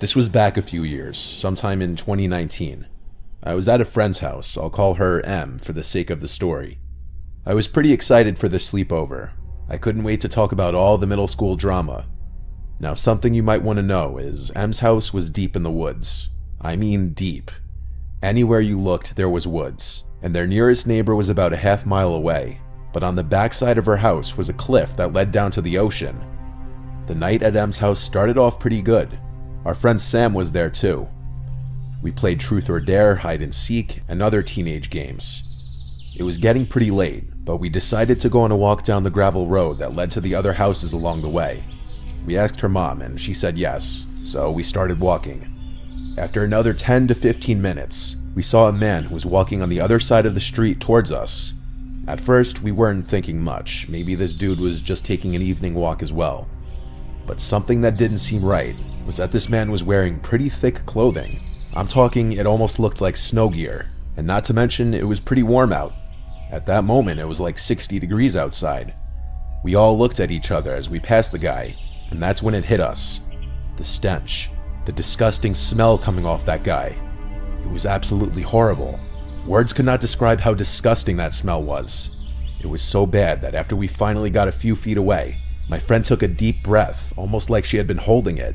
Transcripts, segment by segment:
This was back a few years, sometime in 2019. I was at a friend's house. I'll call her M for the sake of the story. I was pretty excited for this sleepover. I couldn't wait to talk about all the middle school drama. Now, something you might want to know is M's house was deep in the woods. I mean deep. Anywhere you looked, there was woods, and their nearest neighbor was about a half-mile away. But on the backside of her house was a cliff that led down to the ocean. The night at M's house started off pretty good. Our friend Sam was there too. We played Truth or Dare, Hide and Seek, and other teenage games. It was getting pretty late, but we decided to go on a walk down the gravel road that led to the other houses along the way. We asked her mom and she said yes, so we started walking. After another 10 to 15 minutes, we saw a man who was walking on the other side of the street towards us. At first, we weren't thinking much. Maybe this dude was just taking an evening walk as well. But something that didn't seem right was that this man was wearing pretty thick clothing. I'm talking, it almost looked like snow gear, and not to mention it was pretty warm out. At that moment, it was like 60 degrees outside. We all looked at each other as we passed the guy, and that's when it hit us. The stench, the disgusting smell coming off that guy. It was absolutely horrible. Words could not describe how disgusting that smell was. It was so bad that after we finally got a few feet away, my friend took a deep breath, almost like she had been holding it.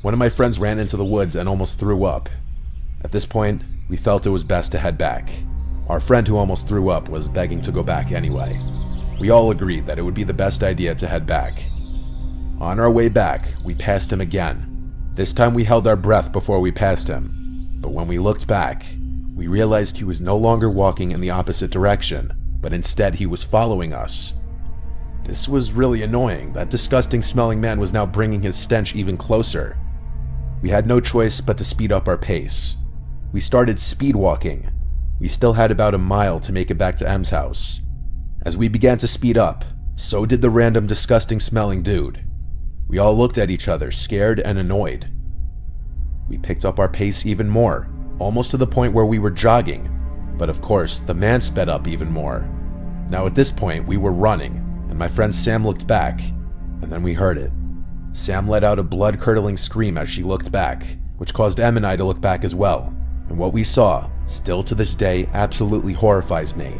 One of my friends ran into the woods and almost threw up. At this point, we felt it was best to head back. Our friend who almost threw up was begging to go back anyway. We all agreed that it would be the best idea to head back. On our way back, we passed him again. This time we held our breath before we passed him. But when we looked back, we realized he was no longer walking in the opposite direction, but instead he was following us. This was really annoying. That disgusting smelling man was now bringing his stench even closer. We had no choice but to speed up our pace. We started speed walking. We still had about a mile to make it back to M's house. As we began to speed up, so did the random disgusting smelling dude. We all looked at each other, scared and annoyed. We picked up our pace even more, almost to the point where we were jogging. But of course, the man sped up even more. Now at this point, we were running, and my friend Sam looked back, and then we heard it. Sam let out a blood-curdling scream as she looked back, which caused Em and I to look back as well. And what we saw, still to this day, absolutely horrifies me.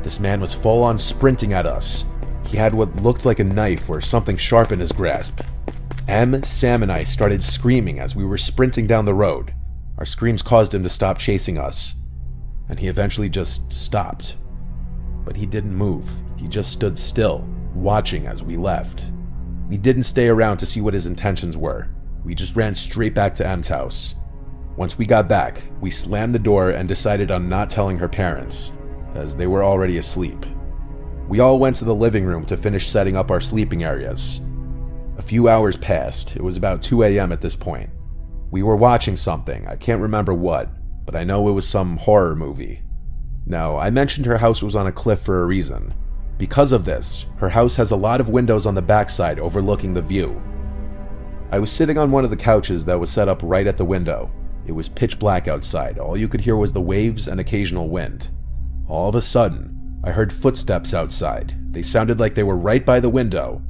This man was full-on sprinting at us. He had what looked like a knife or something sharp in his grasp. Em, Sam, and I started screaming as we were sprinting down the road. Our screams caused him to stop chasing us, and he eventually just stopped. But he didn't move. He just stood still, watching as we left. We didn't stay around to see what his intentions were. We just ran straight back to M's house. Once we got back, we slammed the door and decided on not telling her parents, as they were already asleep. We all went to the living room to finish setting up our sleeping areas. A few hours passed. It was about 2 a.m. at this point. We were watching something. I can't remember what, but I know it was some horror movie. Now, I mentioned her house was on a cliff for a reason. Because of this, her house has a lot of windows on the backside overlooking the view. I was sitting on one of the couches that was set up right at the window. It was pitch black outside. All you could hear was the waves and occasional wind. All of a sudden, I heard footsteps outside. They sounded like they were right by the window.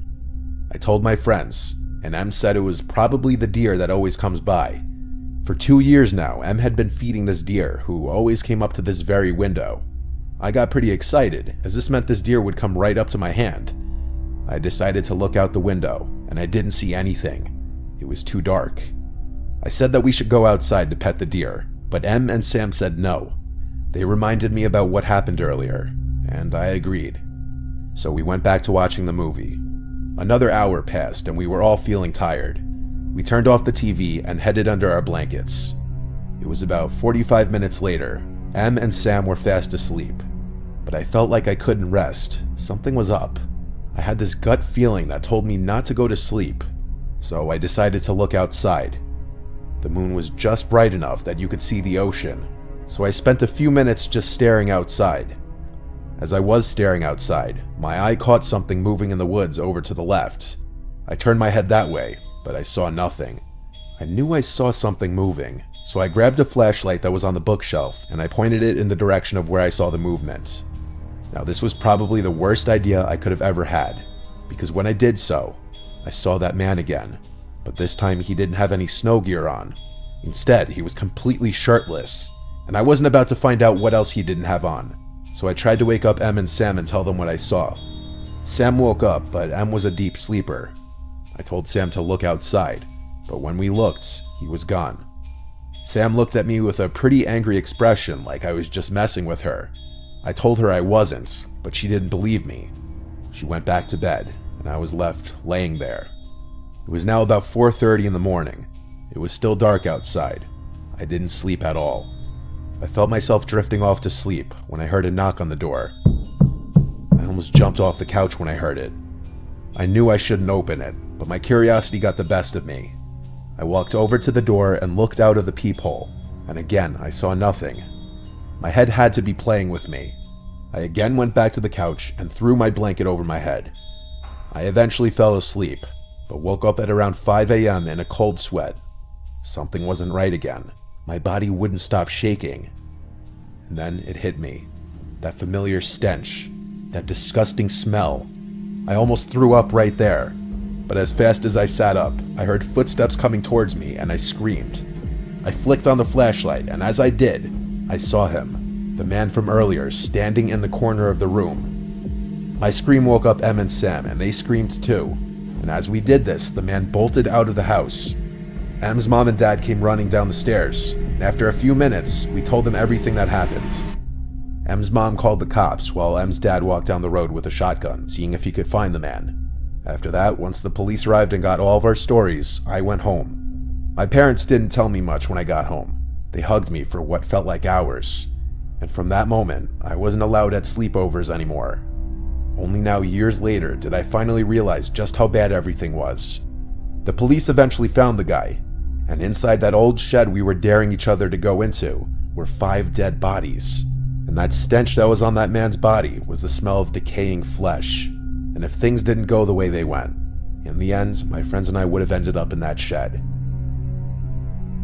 I told my friends, and Em said it was probably the deer that always comes by. For 2 years now, Em had been feeding this deer, who always came up to this very window. I got pretty excited, as this meant this deer would come right up to my hand. I decided to look out the window, and I didn't see anything. It was too dark. I said that we should go outside to pet the deer, but Em and Sam said no. They reminded me about what happened earlier, and I agreed. So we went back to watching the movie. Another hour passed, and we were all feeling tired. We turned off the TV and headed under our blankets. It was about 45 minutes later. Em and Sam were fast asleep, but I felt like I couldn't rest. Something was up. I had this gut feeling that told me not to go to sleep, so I decided to look outside. The moon was just bright enough that you could see the ocean, so I spent a few minutes just staring outside. As I was staring outside, my eye caught something moving in the woods over to the left. I turned my head that way, but I saw nothing. I knew I saw something moving, so I grabbed a flashlight that was on the bookshelf and I pointed it in the direction of where I saw the movement. Now this was probably the worst idea I could have ever had, because when I did so, I saw that man again. but this time he didn't have any snow gear on. Instead, he was completely shirtless, and I wasn't about to find out what else he didn't have on, so I tried to wake up Em and Sam and tell them what I saw. Sam woke up, but Em was a deep sleeper. I told Sam to look outside, but when we looked, he was gone. Sam looked at me with a pretty angry expression, like I was just messing with her. I told her I wasn't, but she didn't believe me. She went back to bed, and I was left laying there. It was now about 4:30 in the morning. It was still dark outside. I didn't sleep at all. I felt myself drifting off to sleep when I heard a knock on the door. I almost jumped off the couch when I heard it. I knew I shouldn't open it, but my curiosity got the best of me. I walked over to the door and looked out of the peephole, and again I saw nothing. My head had to be playing with me. I again went back to the couch and threw my blanket over my head. I eventually fell asleep, but woke up at around 5 a.m. in a cold sweat. Something wasn't right again. My body wouldn't stop shaking. And then it hit me. That familiar stench. That disgusting smell. I almost threw up right there. But as fast as I sat up, I heard footsteps coming towards me and I screamed. I flicked on the flashlight, and as I did, I saw him, the man from earlier, standing in the corner of the room. My scream woke up Em and Sam, and they screamed too. And as we did this, the man bolted out of the house. Em's mom and dad came running down the stairs, and after a few minutes, we told them everything that happened. Em's mom called the cops while Em's dad walked down the road with a shotgun, seeing if he could find the man. After that, once the police arrived and got all of our stories, I went home. My parents didn't tell me much when I got home. They hugged me for what felt like hours. And from that moment, I wasn't allowed at sleepovers anymore. Only now, years later, did I finally realize just how bad everything was. The police eventually found the guy, and inside that old shed we were daring each other to go into were 5 dead bodies. And that stench that was on that man's body was the smell of decaying flesh. And if things didn't go the way they went, in the end, my friends and I would have ended up in that shed.